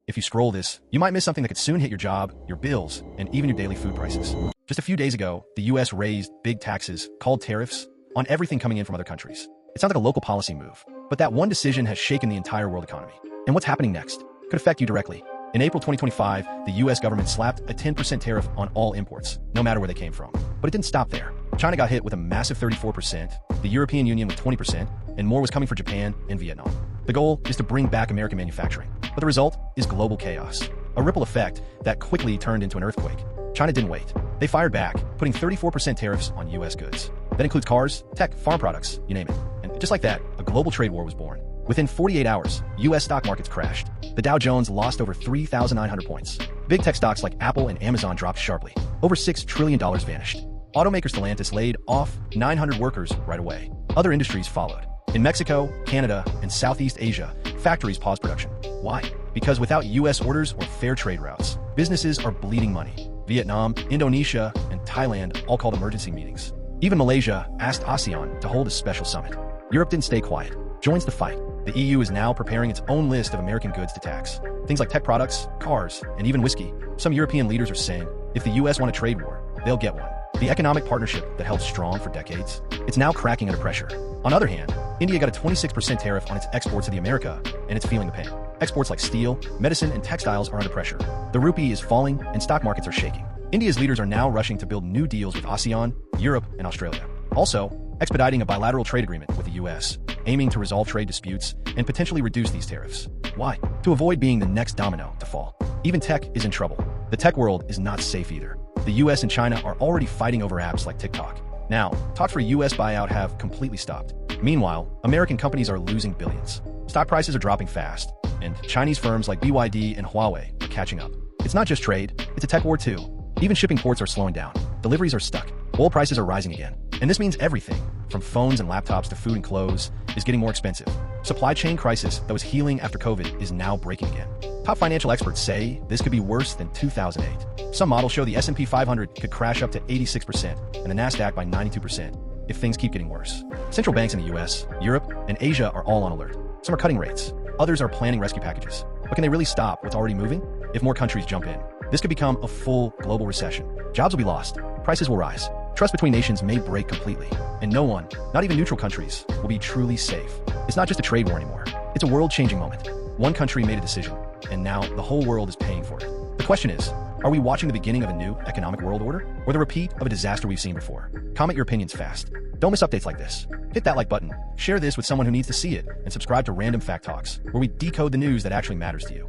If you scroll this, you might miss something that could soon hit your job, your bills, and even your daily food prices. Just a few days ago, the US raised big taxes, called tariffs, on everything coming in from other countries. It sounds like a local policy move, but that one decision has shaken the entire world economy. And what's happening next could affect you directly. In April 2025, the US government slapped a 10% tariff on all imports, no matter where they came from. But it didn't stop there. China got hit with a massive 34%, the European Union with 20%, and more was coming for Japan and Vietnam. The goal is to bring back American manufacturing, but the result is global chaos. A ripple effect that quickly turned into an earthquake. China didn't wait. They fired back, putting 34% tariffs on US goods. That includes cars, tech, farm products, you name it. And just like that, a global trade war was born. Within 48 hours, US stock markets crashed. The Dow Jones lost over 3,900 points. Big tech stocks like Apple and Amazon dropped sharply. Over $6 trillion vanished. Automaker Stellantis laid off 900 workers right away. Other industries followed. In Mexico, Canada, and Southeast Asia, factories paused production. Why? Because without US orders or fair trade routes, businesses are bleeding money. Vietnam, Indonesia, and Thailand all called emergency meetings. Even Malaysia asked ASEAN to hold a special summit. Europe didn't stay quiet, joins the fight. The EU is now preparing its own list of American goods to tax. Things like tech products, cars, and even whiskey. Some European leaders are saying, if the US want a trade war, they'll get one. The economic partnership that held strong for decades, it's now cracking under pressure. On the other hand, India got a 26% tariff on its exports to the America, and it's feeling the pain. Exports like steel, medicine, and textiles are under pressure. The rupee is falling, and stock markets are shaking. India's leaders are now rushing to build new deals with ASEAN, Europe, and Australia. Also, expediting a bilateral trade agreement with the US, aiming to resolve trade disputes and potentially reduce these tariffs. Why? To avoid being the next domino to fall. Even tech is in trouble. The tech world is not safe either. The US and China are already fighting over apps like TikTok. Now, talks for a US buyout have completely stopped. Meanwhile, American companies are losing billions. Stock prices are dropping fast, and Chinese firms like BYD and Huawei are catching up. It's not just trade, it's a tech war too. Even shipping ports are slowing down. Deliveries are stuck. Oil prices are rising again. And this means everything, from phones and laptops to food and clothes, is getting more expensive. Supply chain crisis that was healing after COVID is now breaking again. Top financial experts say this could be worse than 2008. Some models show the S&P 500 could crash up to 86% and the Nasdaq by 92% if things keep getting worse. Central banks in the US, Europe, and Asia are all on alert. Some are cutting rates. Others are planning rescue packages. But can they really stop what's already moving? If more countries jump in, this could become a full global recession. Jobs will be lost. Prices will rise. Trust between nations may break completely. And no one, not even neutral countries, will be truly safe. It's not just a trade war anymore. It's a world-changing moment. One country made a decision, and now the whole world is paying for it. The question is, are we watching the beginning of a new economic world order, or the repeat of a disaster we've seen before? Comment your opinions fast. Don't miss updates like this. Hit that like button, share this with someone who needs to see it, and subscribe to Random Fact Talks, where we decode the news that actually matters to you.